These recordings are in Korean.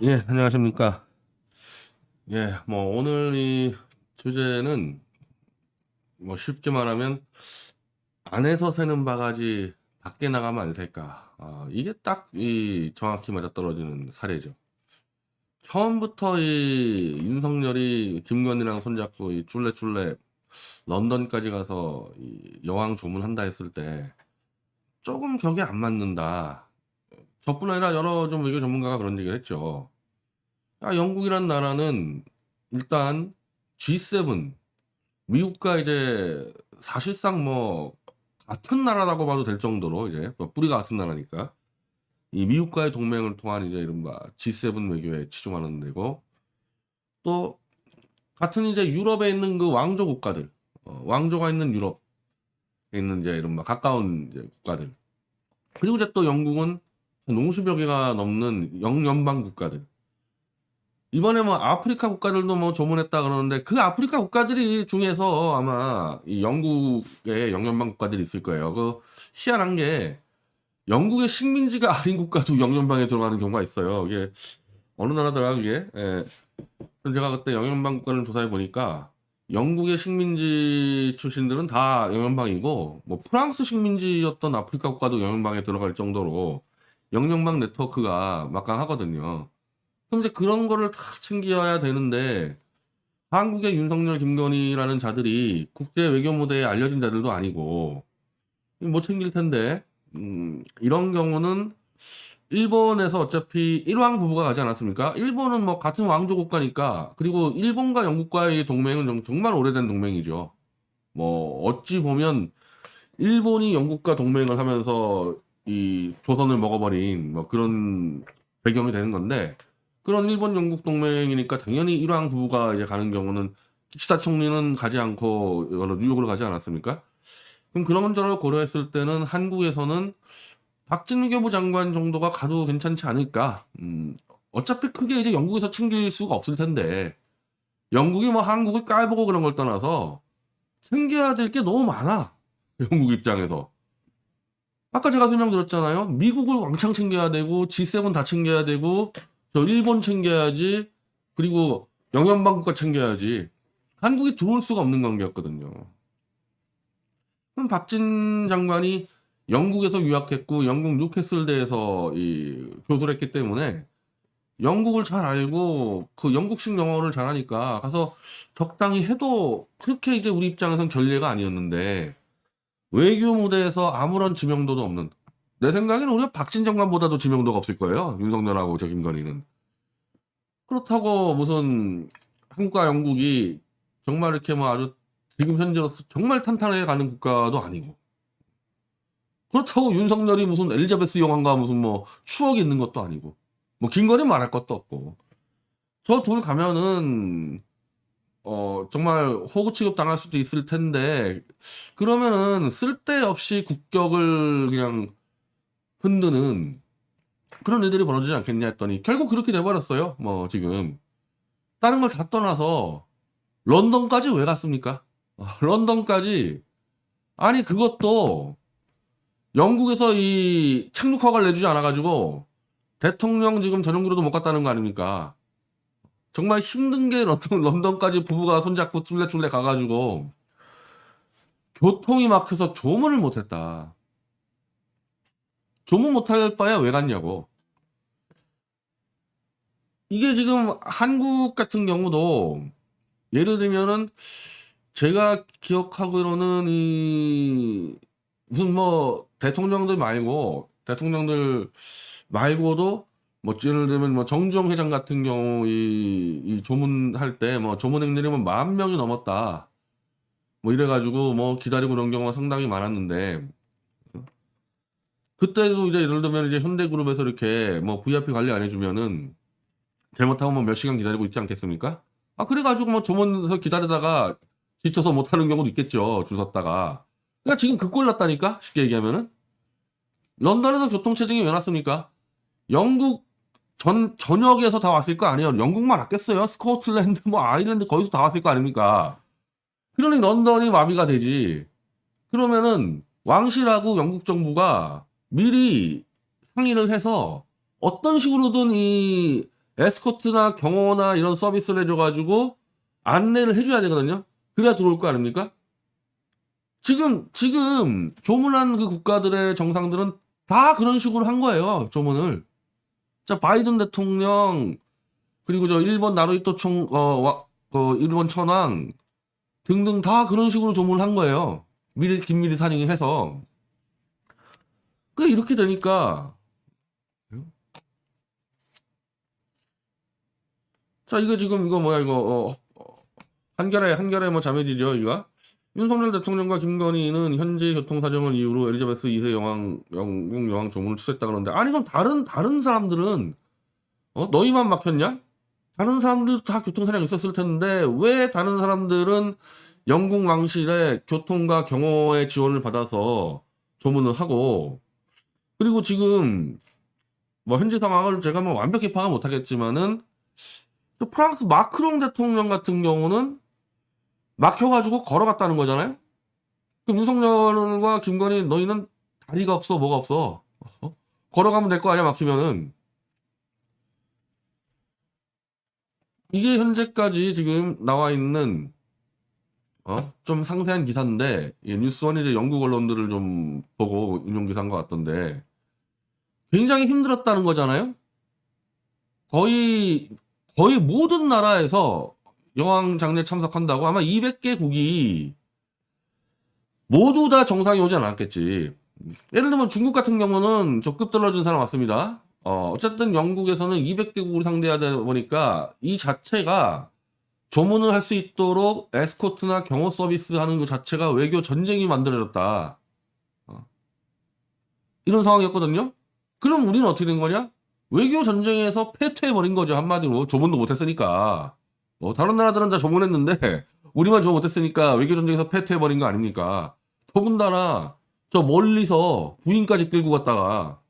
예, 안녕하십니까. 예, 오늘 이 주제는 쉽게 말하면 안에서 새는 바가지 밖에 나가면 안 셀까. 이게 딱 정확히 맞아떨어지는 사례죠. 처음부터 이 윤석열이 김건희랑 손잡고 이 쫄래쫄래 런던까지 가서 이 여왕 조문한다 했을 때 조금 격이 안 맞는다. 저뿐 아니라 여러 좀 외교 전문가가 그런 얘기를 했죠. 영국이란 나라는 일단 G7, 미국과 이제 사실상 같은 나라라고 봐도 될 정도로 이제 뿌리가 같은 나라니까 이 미국과의 동맹을 통한 이제 이른바 G7 외교에 치중하는 데고, 또 같은 이제 유럽에 있는 그 왕조 국가들, 왕조가 있는 유럽에 있는 이제 이른바 가까운 이제 국가들, 그리고 이제 또 영국은 한 50여 개가 넘는 영연방 국가들. 이번에 아프리카 국가들도 조문했다 그러는데, 그 아프리카 국가들이 중에서 아마 이 영국의 영연방 국가들이 있을 거예요. 그 희한한 게 영국의 식민지가 아닌 국가도 영연방에 들어가는 경우가 있어요. 이게 어느 나라더라 그게. 예. 제가 그때 영연방 국가를 조사해 보니까 영국의 식민지 출신들은 다 영연방이고, 프랑스 식민지였던 아프리카 국가도 영연방에 들어갈 정도로 영연방 네트워크가 막강하거든요. 그럼 이제 그런 거를 다 챙겨야 되는데, 한국의 윤석열, 김건희라는 자들이 국제 외교 무대에 알려진 자들도 아니고 못 챙길 텐데, 이런 경우는 일본에서 어차피 일왕 부부가 가지 않았습니까? 일본은 같은 왕조 국가니까. 그리고 일본과 영국과의 동맹은 정말 오래된 동맹이죠. 어찌 보면 일본이 영국과 동맹을 하면서 이 조선을 먹어버린 그런 배경이 되는 건데, 그런 일본 영국 동맹이니까 당연히 일왕 부부가 이제 가는 경우는 기시다 총리는 가지 않고 뉴욕으로 가지 않았습니까? 그럼 그런 점을 고려했을 때는 한국에서는 박진우 교부 장관 정도가 가도 괜찮지 않을까? 어차피 크게 이제 영국에서 챙길 수가 없을 텐데, 영국이 한국을 깔보고 그런 걸 떠나서 챙겨야 될 게 너무 많아. 영국 입장에서. 아까 제가 설명드렸잖아요. 미국을 왕창 챙겨야 되고, G7 다 챙겨야 되고, 저 일본 챙겨야지, 그리고 영연방국가 챙겨야지. 한국이 들어올 수가 없는 관계였거든요. 그럼 박진 장관이 영국에서 유학했고, 영국 뉴캐슬대에서 교수를 했기 때문에 영국을 잘 알고 그 영국식 영어를 잘하니까 가서 적당히 해도 그렇게 이제 우리 입장에선 결례가 아니었는데, 외교 무대에서 아무런 지명도도 없는, 내 생각에는 오히려 박진 장관보다도 지명도가 없을 거예요. 윤석열하고 저 김건희는. 그렇다고 무슨 한국과 영국이 정말 이렇게 아주 지금 현재로서 정말 탄탄하게 가는 국가도 아니고, 그렇다고 윤석열이 무슨 엘리자베스 여왕과 무슨 추억이 있는 것도 아니고, 김건희 말할 것도 없고, 저 둘 가면은 정말 호구 취급 당할 수도 있을 텐데, 그러면은 쓸데없이 국격을 그냥 흔드는 그런 일들이 벌어지지 않겠냐 했더니 결국 그렇게 돼버렸어요. 지금 다른 걸 다 떠나서 런던까지 왜 갔습니까? 런던까지. 아니, 그것도 영국에서 이 착륙 허가를 내주지 않아가지고 대통령 지금 전용기로도 못 갔다는 거 아닙니까? 정말 힘든 게 런던까지 부부가 손잡고 쫄래쫄래 가가지고 교통이 막혀서 조문을 못했다. 조문 못할 바에 왜 갔냐고. 이게 지금 한국 같은 경우도 예를 들면은, 제가 기억하기로는 무슨 대통령들 말고도 예를 들면 정주영 회장 같은 경우 이 조문할 때 조문 행렬이 10,000명이 넘었다. 이래가지고 기다리고 그런 경우가 상당히 많았는데, 그때도 이제 예를 들면 이제 현대그룹에서 이렇게 VIP 관리 안 해주면은 잘못하면 몇 시간 기다리고 있지 않겠습니까? 그래가지고 조문서 기다리다가 지쳐서 못하는 경우도 있겠죠. 줄 섰다가. 그러니까 지금 그 꼴 났다니까? 쉽게 얘기하면은. 런던에서 교통체증이 왜 났습니까? 영국 전역에서 다 왔을 거 아니에요. 영국만 왔겠어요? 스코틀랜드, 아일랜드 거기서 다 왔을 거 아닙니까? 그러니 런던이 마비가 되지. 그러면은 왕실하고 영국 정부가 미리 상의를 해서 어떤 식으로든 이 에스코트나 경호나 이런 서비스를 해줘가지고 안내를 해줘야 되거든요. 그래야 들어올 거 아닙니까? 지금 조문한 그 국가들의 정상들은 다 그런 식으로 한 거예요. 조문을. 자, 바이든 대통령, 그리고 저 일본 나루히토 일본 천황 등등 다 그런 식으로 조문을 한 거예요. 미리 긴밀히 상의해서. 그 이렇게 되니까, 자, 이거 지금 이거 뭐야 이거 한결에 뭐 자매지죠, 이거. 윤석열 대통령과 김건희는 현재 교통 사정을 이유로 엘리자베스 2세 영국 여왕 조문을 취소했다 그러는데, 아니 그럼 다른 사람들은 너희만 막혔냐? 다른 사람들도 다 교통 사정이 있었을 텐데 왜 다른 사람들은 영국 왕실의 교통과 경호의 지원을 받아서 조문을 하고, 그리고 지금 뭐 현지 상황을 제가 뭐 완벽히 파악 못하겠지만은 또 프랑스 마크롱 대통령 같은 경우는 막혀가지고 걸어갔다는 거잖아요. 그럼 윤석열과 김건희 너희는 다리가 없어 뭐가 없어, 걸어가면 될 거 아니야 막히면은. 이게 현재까지 지금 나와 있는 좀 상세한 기사인데, 뉴스원이 이제 영국 언론들을 좀 보고 인용 기사인 것 같던데 굉장히 힘들었다는 거잖아요. 거의 모든 나라에서 여왕 장례 참석한다고 아마 200개국이 모두 다 정상이 오지 않았겠지. 예를 들면 중국 같은 경우는 저 급 떨어진 사람 왔습니다. 어쨌든 영국에서는 200개국을 상대하다 보니까 이 자체가 조문을 할 수 있도록 에스코트나 경호 서비스 하는 것 자체가 외교 전쟁이 만들어졌다. 이런 상황이었거든요. 그럼 우리는 어떻게 된 거냐? 외교 전쟁에서 패퇴해버린 거죠. 한마디로 조문도 못했으니까. 다른 나라들은 다 조문했는데 우리만 조문 못했으니까 외교 전쟁에서 패퇴해버린 거 아닙니까? 더군다나 저 멀리서 부인까지 끌고 갔다가,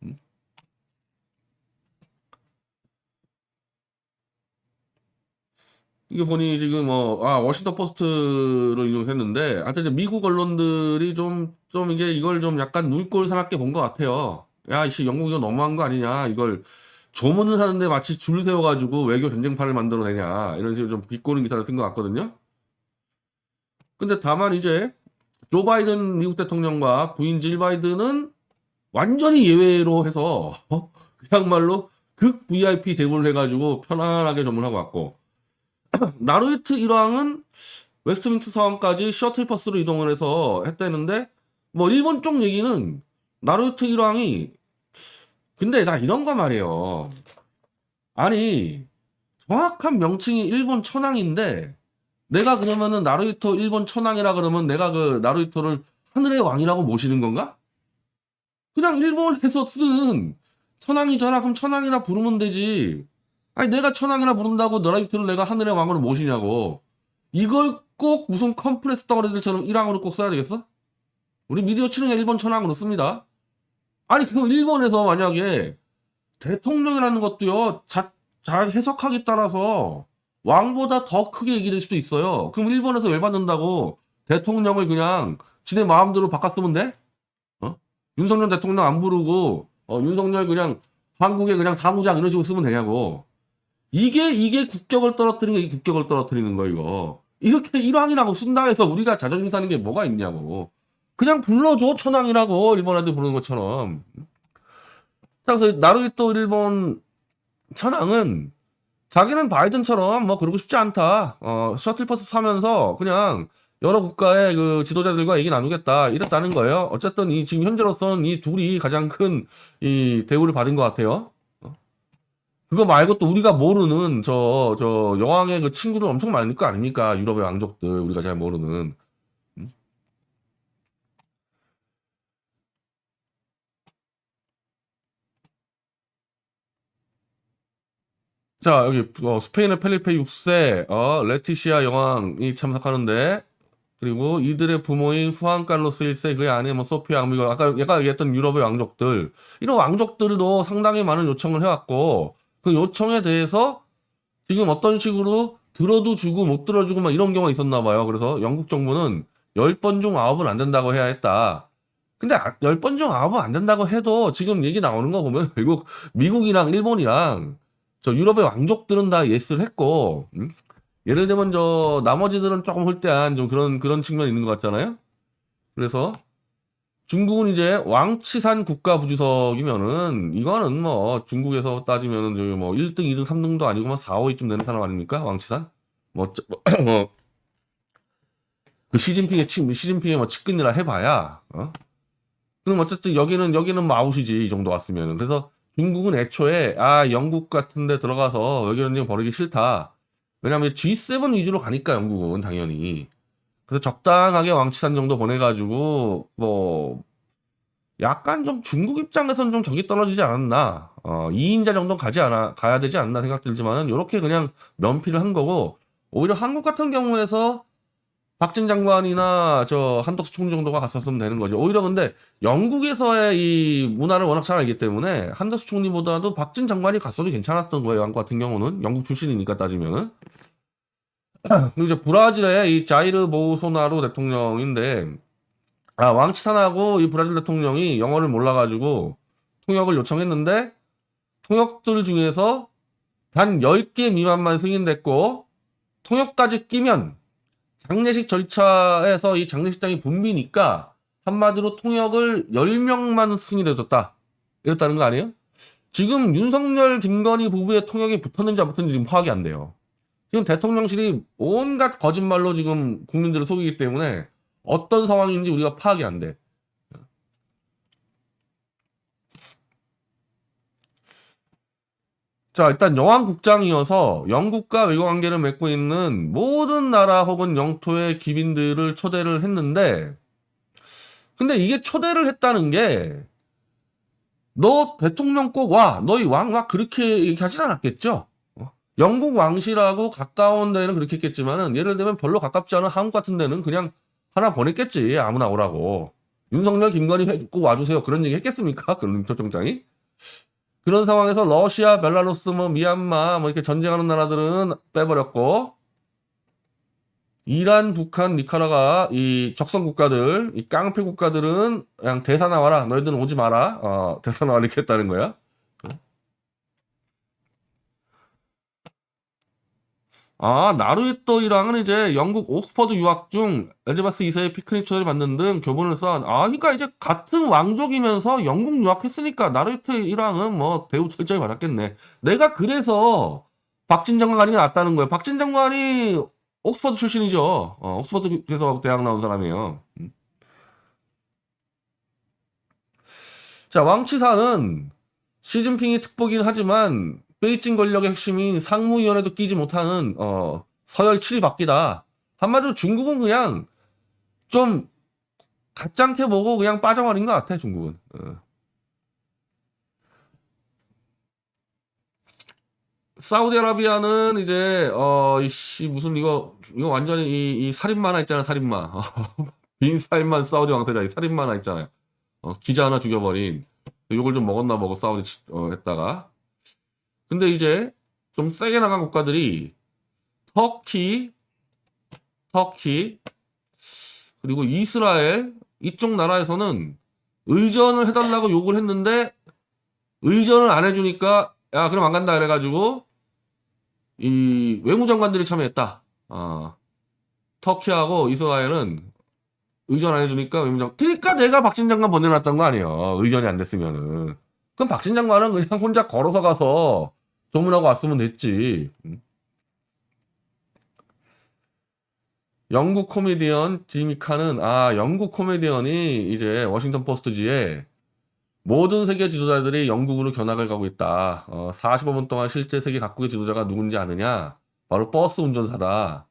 이게 보니 지금 워싱턴 포스트를 인용했는데, 하여튼 이제 미국 언론들이 좀 이게 이걸 좀 약간 눈꼴 사납게 본 것 같아요. 야, 이씨 영국 이거 너무한 거 아니냐? 이걸 조문을 하는데 마치 줄 세워가지고 외교 전쟁판을 만들어내냐? 이런 식으로 좀 비꼬는 기사를 쓴 것 같거든요. 근데 다만 이제 조 바이든 미국 대통령과 부인 질 바이든은 완전히 예외로 해서 그냥말로 극 VIP 대우를 해가지고 편안하게 조문하고 왔고, 나루히트 일왕은 웨스트민스터 사원까지 셔틀버스로 이동을 해서 했다는데, 뭐 일본 쪽 얘기는 나루히트 일왕이, 근데 나 이런 거 말이에요. 아니 정확한 명칭이 일본 천황인데 내가 그러면은 나루히토 일본 천황이라 그러면 내가 그 나루히토를 하늘의 왕이라고 모시는 건가? 그냥 일본에서 쓰는 천황이잖아. 그럼 천황이라 부르면 되지. 아니 내가 천황이라 부른다고 나루히토를 내가 하늘의 왕으로 모시냐고. 이걸 꼭 무슨 컴프레스 덩어리들처럼 일왕으로 꼭 써야 되겠어? 우리 미디어 치는 일본 천황으로 씁니다. 아니 그럼 일본에서 만약에 대통령이라는 것도요, 잘 해석하기 따라서 왕보다 더 크게 얘기될 수도 있어요. 그럼 일본에서 열받는다고 대통령을 그냥 지네 마음대로 바꿨으면 돼? 윤석열 대통령 안 부르고 윤석열 그냥 한국의 그냥 사무장 이런 식으로 쓰면 되냐고. 이게 국격을 떨어뜨리는 게, 이 국격을 떨어뜨리는 거 이거. 이렇게 일왕이라고 쓴다 해서 우리가 자존심 사는 게 뭐가 있냐고. 그냥 불러줘, 천왕이라고, 일본 애들 부르는 것처럼. 그래서 나루히토 일본 천황은 자기는 바이든처럼 뭐 그러고 싶지 않다. 셔틀버스 사면서 그냥 여러 국가의 그 지도자들과 얘기 나누겠다. 이랬다는 거예요. 어쨌든 지금 현재로서는 이 둘이 가장 큰 이 대우를 받은 것 같아요. 그거 말고 또 우리가 모르는 저 여왕의 그 친구들 엄청 많을 거 아닙니까? 유럽의 왕족들 우리가 잘 모르는. 자, 여기 스페인의 펠리페 6세 레티시아 여왕이 참석하는데, 그리고 이들의 부모인 후안 칼로스 1세, 그의 아내 뭐 소피아 왕비, 아까 얘가 얘기했던 유럽의 왕족들, 이런 왕족들도 상당히 많은 요청을 해왔고, 그 요청에 대해서 지금 어떤 식으로 들어도 주고 못 들어주고 막 이런 경우가 있었나 봐요. 그래서 영국 정부는 10번 중 9은 안 된다고 해야 했다. 근데 10번 중 9은 안 된다고 해도 지금 얘기 나오는 거 보면 결국 미국이랑 일본이랑 저 유럽의 왕족들은 다 예스를 했고, 예를 들면 저 나머지들은 조금 홀대한 좀 그런 측면이 있는 것 같잖아요. 그래서 중국은 이제 왕치산 국가부주석이면은 이거는 뭐 중국에서 따지면은 저기 뭐 1등, 2등, 3등도 아니고 뭐 4, 5위쯤 되는 사람 아닙니까? 왕치산? 뭐, 뭐 그 시진핑의 뭐 측근이라 해봐야, 그럼 어쨌든 여기는 뭐 아웃이지, 이 정도 왔으면은. 그래서 중국은 애초에, 영국 같은 데 들어가서 여기 전쟁 벌이기 싫다. 왜냐면 G7 위주로 가니까, 영국은, 당연히. 그래서 적당하게 왕치산 정도 보내가지고, 뭐, 약간 좀 중국 입장에서는 좀 격이 떨어지지 않았나. 2인자 정도 가야 되지 않나 생각 들지만은, 요렇게 그냥 면피를 한 거고, 오히려 한국 같은 경우에서 박진 장관이나 저 한덕수 총리 정도가 갔었으면 되는 거죠. 오히려 근데 영국에서의 이 문화를 워낙 잘 알기 때문에 한덕수 총리보다도 박진 장관이 갔어도 괜찮았던 거예요. 한국 같은 경우는 영국 출신이니까 따지면은. 그리고 이제 브라질의 이 자이르 보우소나루 대통령인데 왕치산하고 이 브라질 대통령이 영어를 몰라가지고 통역을 요청했는데 통역들 중에서 단 10개 미만만 승인됐고 통역까지 끼면 장례식 절차에서 이 장례식장이 붐비니까 한마디로 통역을 10명만 승인해줬다. 이랬다는 거 아니에요? 지금 윤석열, 김건희 부부의 통역이 붙었는지 안 붙었는지 지금 파악이 안 돼요. 지금 대통령실이 온갖 거짓말로 지금 국민들을 속이기 때문에 어떤 상황인지 우리가 파악이 안 돼. 자, 일단 여왕국장이어서 영국과 외교관계를 맺고 있는 모든 나라 혹은 영토의 기빈들을 초대를 했는데, 근데 이게 초대를 했다는 게, 너 대통령 꼭 와, 너희 왕 와, 그렇게 하진 않았겠죠? 영국 왕실하고 가까운 데는 그렇게 했겠지만은, 예를 들면 별로 가깝지 않은 한국 같은 데는 그냥 하나 보냈겠지, 아무나 오라고. 윤석열, 김건희 꼭 와주세요. 그런 얘기 했겠습니까? 그런 초청장이? 그런 상황에서 러시아, 벨라루스, 뭐 미얀마 뭐 이렇게 전쟁하는 나라들은 빼버렸고 이란, 북한, 니카라가 이 적성 국가들, 이 깡패 국가들은 그냥 대사 나와라. 너희들은 오지 마라. 대사 나와라 이렇게 했다는 거야. 나루토이랑은 이제 영국 옥스퍼드 유학 중 엘자베스 2세의 피크닉 초대를 받는 등 교본을 쌓은 그러니까 이제 같은 왕족이면서 영국 유학했으니까 나루토이랑은 뭐 대우 철저히 받았겠네. 내가 그래서 박진 장관이 낫다는 거예요. 박진 장관이 옥스퍼드 출신이죠. 옥스퍼드에서 대학 나온 사람이에요. 자, 왕치사는 시진핑이 특보긴 하지만 베이징 권력의 핵심인 상무위원회도 끼지 못하는 서열 7위 밖이다. 한마디로 중국은 그냥 좀 가짱게 보고 그냥 빠져버린 것 같아. 중국은. 사우디아라비아는 이제 이씨 무슨 이거 완전히 이 살인마 하나 있잖아. 살인마. 빈 살만 사우디 왕세자 이 살인마 하나 있잖아요. 기자 하나 죽여버린. 요걸 좀 먹었나 보고 사우디 했다가. 근데 이제 좀 세게 나간 국가들이 터키, 그리고 이스라엘 이쪽 나라에서는 의전을 해달라고 요구를 했는데 의전을 안 해주니까 야 그럼 안 간다 그래가지고 이 외무장관들이 참여했다. 터키하고 이스라엘은 의전 안 해주니까 그러니까 내가 박진 장관 보내놨던 거 아니에요. 의전이 안 됐으면은. 그럼 박진 장관은 그냥 혼자 걸어서 가서 조문하고 왔으면 됐지. 영국 코미디언 지미 칸은 영국 코미디언이 이제 워싱턴 포스트지에 모든 세계 지도자들이 영국으로 견학을 가고 있다. 45분 동안 실제 세계 각국의 지도자가 누군지 아느냐? 바로 버스 운전사다.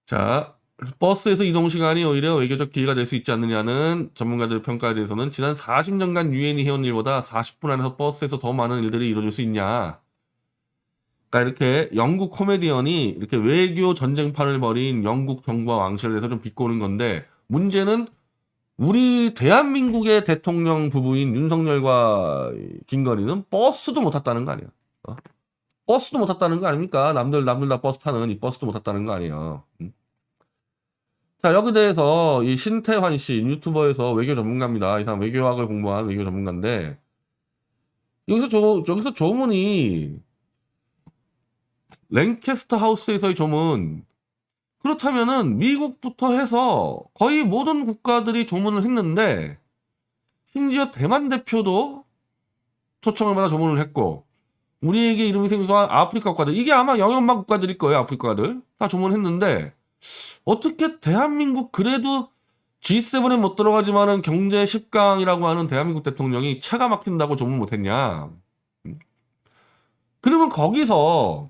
자, 버스에서 이동 시간이 오히려 외교적 기회가 될 수 있지 않느냐는 전문가들의 평가에 대해서는 지난 40년간 유엔이 해온 일보다 40분 안에서 버스에서 더 많은 일들이 이루어질 수 있냐. 그러니까 이렇게 영국 코미디언이 이렇게 외교 전쟁판을 벌인 영국 정부와 왕실에 대해서 좀 비꼬는 건데 문제는 우리 대한민국의 대통령 부부인 윤석열과 김건희는 버스도 못 탔다는 거 아니야. 버스도 못 탔다는 거 아닙니까? 남들 다 버스 타는 이 버스도 못 탔다는 거 아니에요. 자, 여기 대해서 이 신태환 씨 유튜버에서 외교 전문가입니다. 이 사람 외교학을 공부한 외교 전문가인데 여기서 조문이 랭캐스터 하우스에서의 조문. 그렇다면은 미국부터 해서 거의 모든 국가들이 조문을 했는데 심지어 대만 대표도 초청을 받아 조문을 했고 우리에게 이름이 생소한 아프리카 국가들 이게 아마 영연방 국가들일 거예요. 아프리카들 다 조문했는데 어떻게 대한민국 그래도 G7에 못 들어가지만은 경제 10강이라고 하는 대한민국 대통령이 차가 막힌다고 조문 못했냐. 그러면 거기서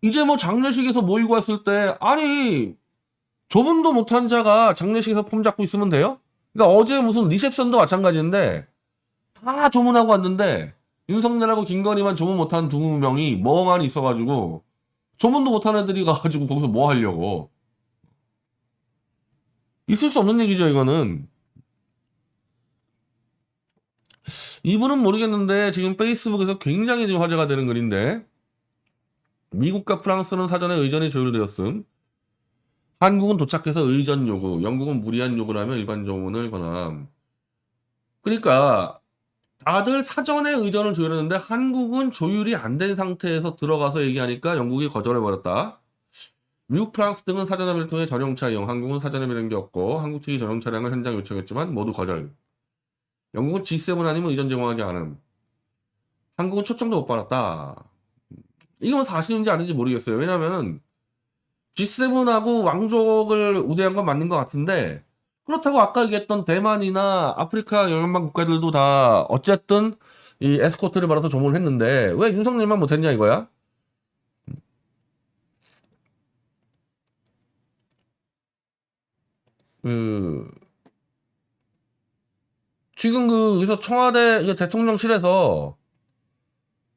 이제 뭐 장례식에서 모이고 왔을 때 아니 조문도 못한 자가 장례식에서 폼 잡고 있으면 돼요? 그러니까 어제 무슨 리셉션도 마찬가지인데 다 조문하고 왔는데 윤석열하고 김건희만 조문 못한 두 명이 멍하니 있어가지고 조문도 못한 애들이 가가지고 거기서 뭐 하려고. 있을 수 없는 얘기죠 이거는. 이분은 모르겠는데 지금 페이스북에서 굉장히 지금 화제가 되는 글인데 미국과 프랑스는 사전에 의전이 조율되었음. 한국은 도착해서 의전 요구, 영국은 무리한 요구를 하며 일반 조문을 권함. 그러니까 다들 사전에 의전을 조율했는데 한국은 조율이 안 된 상태에서 들어가서 얘기하니까 영국이 거절해버렸다. 미국, 프랑스 등은 사전 합의를 통해 전용차 이용, 한국은 사전에 미는 게 없고 한국 측이 전용 차량을 현장 요청했지만 모두 거절. 영국은 G7 아니면 의전 제공하지 않음. 한국은 초청도 못 받았다. 이건 사실인지 아닌지 모르겠어요. 왜냐면은 G7하고 왕족을 우대한 건 맞는 것 같은데 그렇다고 아까 얘기했던 대만이나 아프리카 영연방 국가들도 다 어쨌든 이 에스코트를 받아서 조문을 했는데 왜 윤석열만 못했냐 이거야? 지금 그래서 청와대 대통령실에서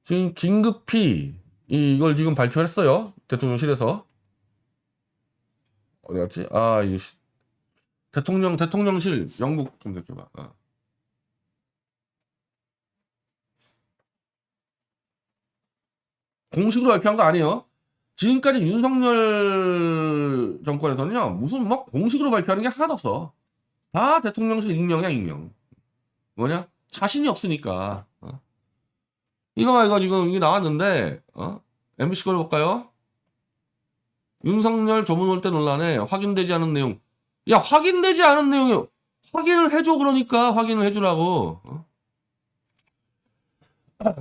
지금 긴급히 이걸 지금 발표했어요. 대통령실에서. 어디 갔지? 아, 이 대통령실 영국 검색해봐. 공식으로 발표한 거 아니에요. 지금까지 윤석열 정권에서는요 무슨 막 공식으로 발표하는 게 하나도 없어. 다 대통령실 익명이야 익명. 뭐냐? 자신이 없으니까. 이거 지금 이게 나왔는데 MBC 걸 볼까요? 윤석열 조문 올 때 논란에 확인되지 않은 내용. 야 확인되지 않은 내용이 확인을 해줘. 그러니까 확인을 해주라고.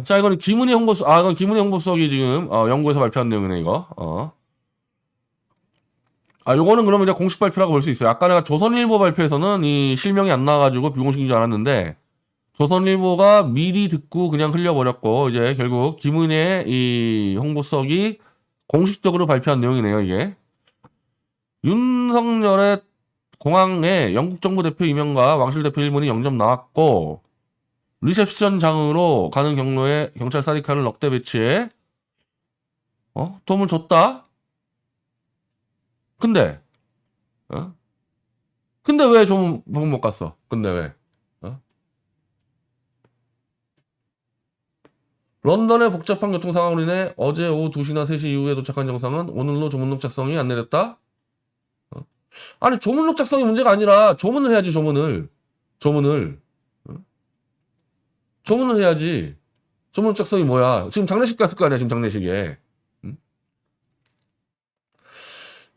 자 이거는 김은희 홍보수 이건 김은희 홍보수석이 지금 연구에서 발표한 내용이네 이거. 요거는 그러면 이제 공식 발표라고 볼 수 있어요. 아까 내가 조선일보 발표에서는 이 실명이 안 나와가지고 비공식인 줄 알았는데 조선일보가 미리 듣고 그냥 흘려버렸고 이제 결국 김은희의 이 홍보수석이 공식적으로 발표한 내용이네요 이게. 윤석열의 공항에 영국 정부 대표 이명과 왕실 대표 일문이 영접 나왔고 리셉션장으로 가는 경로에 경찰 사디카를 넉대 배치해 도움을 줬다. 근데 왜 조문 못 갔어? 근데 왜? 런던의 복잡한 교통 상황으로 인해 어제 오후 2시나 3시 이후에 도착한 정상은 오늘로 조문록 작성이 안 내렸다? 아니 조문록 작성이 문제가 아니라 조문을 해야지. 조문을 해야지. 조문록 작성이 뭐야? 지금 장례식 갔을 거 아니야 지금 장례식에.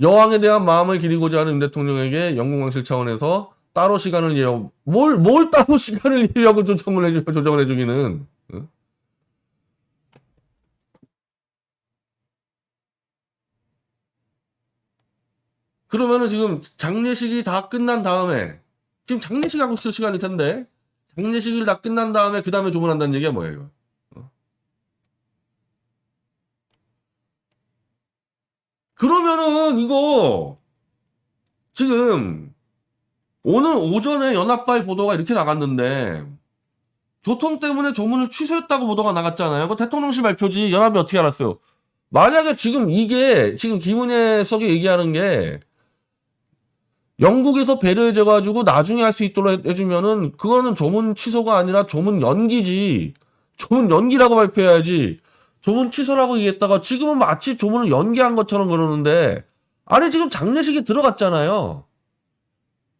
여왕에 대한 마음을 기리고자 하는 윤 대통령에게 영국 왕실 차원에서 따로 시간을 예요. 뭘 따로 시간을 예요하고 조정을 해주기는. 그러면은 지금 장례식이 다 끝난 다음에 지금 장례식 하고 있을 시간일 텐데 장례식이 다 끝난 다음에 그 다음에 조문한다는 얘기야 뭐야 이거? 그러면은 이거 지금 오늘 오전에 연합발 보도가 이렇게 나갔는데 교통 때문에 조문을 취소했다고 보도가 나갔잖아요. 그 대통령실 발표지 연합이 어떻게 알았어요? 만약에 지금 이게 지금 김은혜 석이 얘기하는 게 영국에서 배려해줘가지고 나중에 할 수 있도록 해주면은 그거는 조문 취소가 아니라 조문 연기지. 조문 연기라고 발표해야지. 조문 취소라고 얘기했다가 지금은 마치 조문을 연기한 것처럼 그러는데 아니 지금 장례식에 들어갔잖아요.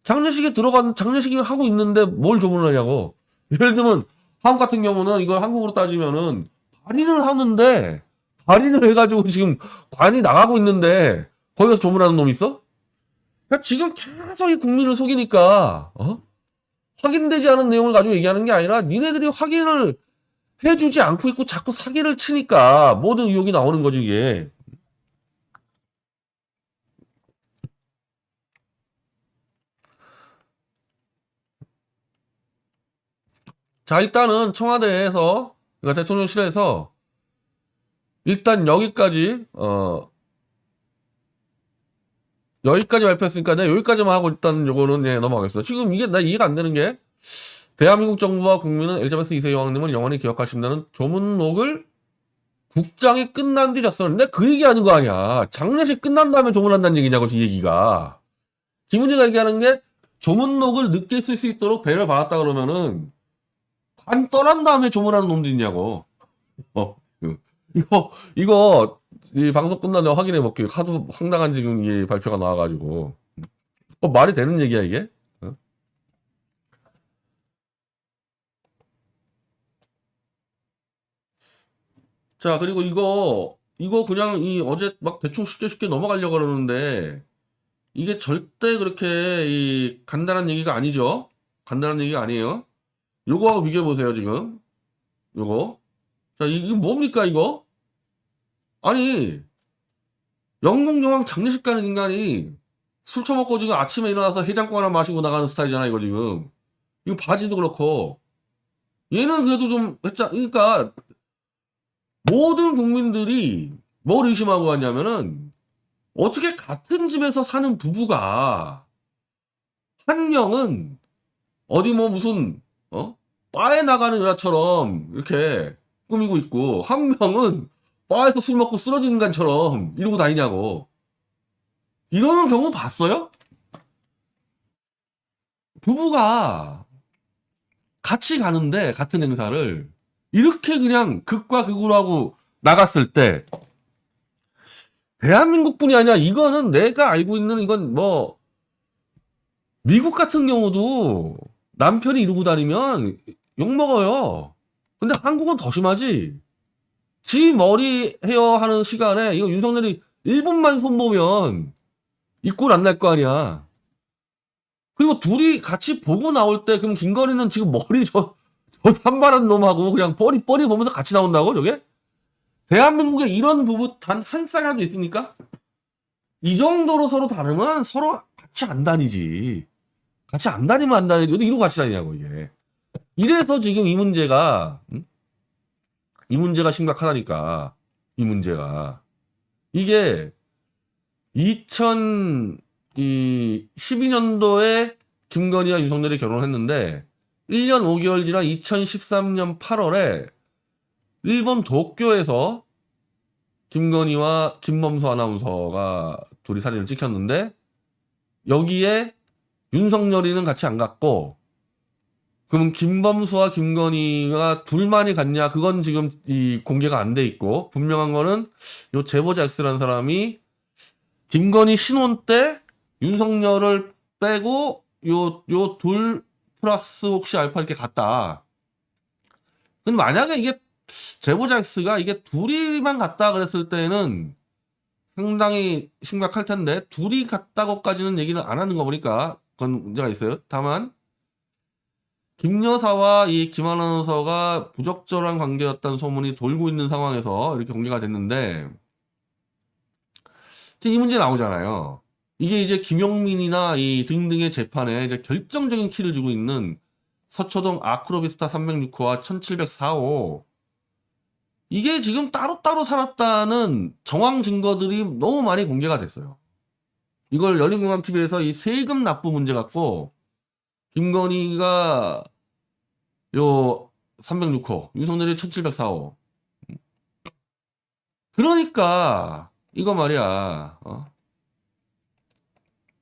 장례식이 하고 있는데 뭘 조문을 하냐고. 예를 들면 한국 같은 경우는 이걸 한국으로 따지면은 발인을 하는데 발인을 해가지고 지금 관이 나가고 있는데 거기서 조문하는 놈이 있어? 그러니까 지금 계속 이 국민을 속이니까 확인되지 않은 내용을 가지고 얘기하는 게 아니라 니네들이 확인을 해주지 않고 있고 자꾸 사기를 치니까 모든 의혹이 나오는 거지 이게. 자, 일단은 청와대에서, 그러니까 대통령실에서 일단 여기까지 발표했으니까 내가 여기까지만 하고 일단 요거는 넘어가겠습니다. 지금 이게 나 이해가 안 되는 게 대한민국 정부와 국민은 엘리자베스 2세 여왕님을 영원히 기억하신다는 조문록을 국장이 끝난 뒤 작성을. 내가 그 얘기하는 거 아니야. 장례식 끝난 다음에 조문한다는 얘기냐고 이 얘기가. 김은혜가 얘기하는 게 조문록을 늦게 쓸 수 있도록 배려를 받았다 그러면은 관 떠난 다음에 조문하는 놈들 있냐고. 이거 이 방송 끝나면 확인해 볼게요. 하도 황당한 지금 이 발표가 나와가지고 말이 되는 얘기야 이게? 자, 그리고 이거 그냥 이 어제 막 대충 쉽게 넘어가려고 그러는데 이게 절대 그렇게 이 간단한 얘기가 아니죠. 간단한 얘기가 아니에요. 요거하고 비교해 보세요 지금. 요거. 자, 이거 뭡니까 이거? 아니, 영국 여왕 장례식 가는 인간이 술 처먹고 지금 아침에 일어나서 해장국 하나 마시고 나가는 스타일이잖아 이거 지금. 이거 바지도 그렇고. 얘는 그래도 좀 했자. 그러니까 모든 국민들이 뭘 의심하고 왔냐면은 어떻게 같은 집에서 사는 부부가 한 명은 어디 뭐 무슨 바에 나가는 여자처럼 이렇게 꾸미고 있고 한 명은 바에서 술 먹고 쓰러진 인간처럼 이러고 다니냐고. 이러는 경우 봤어요? 부부가 같이 가는데 같은 행사를 이렇게 그냥 극과 극으로 하고 나갔을 때 대한민국뿐이 아니라 이거는 내가 알고 있는 이건 뭐 미국 같은 경우도 남편이 이러고 다니면 욕먹어요. 근데 한국은 더 심하지. 지 머리 헤어 하는 시간에 이거 윤석열이 1분만 손보면 입골 안 날 거 아니야. 그리고 둘이 같이 보고 나올 때 그럼 김건희는 지금 머리 저 산발한 놈하고 그냥 뻔히 보면서 같이 나온다고 저게? 대한민국에 이런 부부 단 한 쌍이라도 있습니까? 이 정도로 서로 다르면 서로 같이 안 다니지. 같이 안 다니면 안 다니지. 어디 이러고 같이 다니냐고 이게. 이래서 지금 이 문제가 심각하다니까. 이 문제가. 이게 2012년도에 김건희와 윤석열이 결혼을 했는데 1년 5개월 지난 2013년 8월에 일본 도쿄에서 김건희와 김범수 아나운서가 둘이 사진을 찍혔는데 여기에 윤석열이는 같이 안 갔고 그럼 김범수와 김건희가 둘만이 갔냐? 그건 지금 이 공개가 안 돼 있고 분명한 거는 요 제보자 X라는 사람이 김건희 신혼 때 윤석열을 빼고 요 둘 플러스 혹시 알파 이렇게 갔다. 근데 만약에 이게 제보자 X가 이게 둘이만 갔다 그랬을 때는 상당히 심각할 텐데 둘이 갔다고까지는 얘기를 안 하는 거 보니까 그건 문제가 있어요. 다만 김 여사와 이 김 아나운서가 부적절한 관계였다는 소문이 돌고 있는 상황에서 이렇게 공개가 됐는데 이 문제 나오잖아요. 이게 이제 김용민이나 이 등등의 재판에 이제 결정적인 키를 주고 있는 서초동 아크로비스타 306호와 1704호 이게 지금 따로따로 살았다는 정황 증거들이 너무 많이 공개가 됐어요. 이걸 열린공감TV에서 이 세금 납부 문제 갖고 김건희가 요 306호, 윤석열이 1704호. 그러니까 이거 말이야.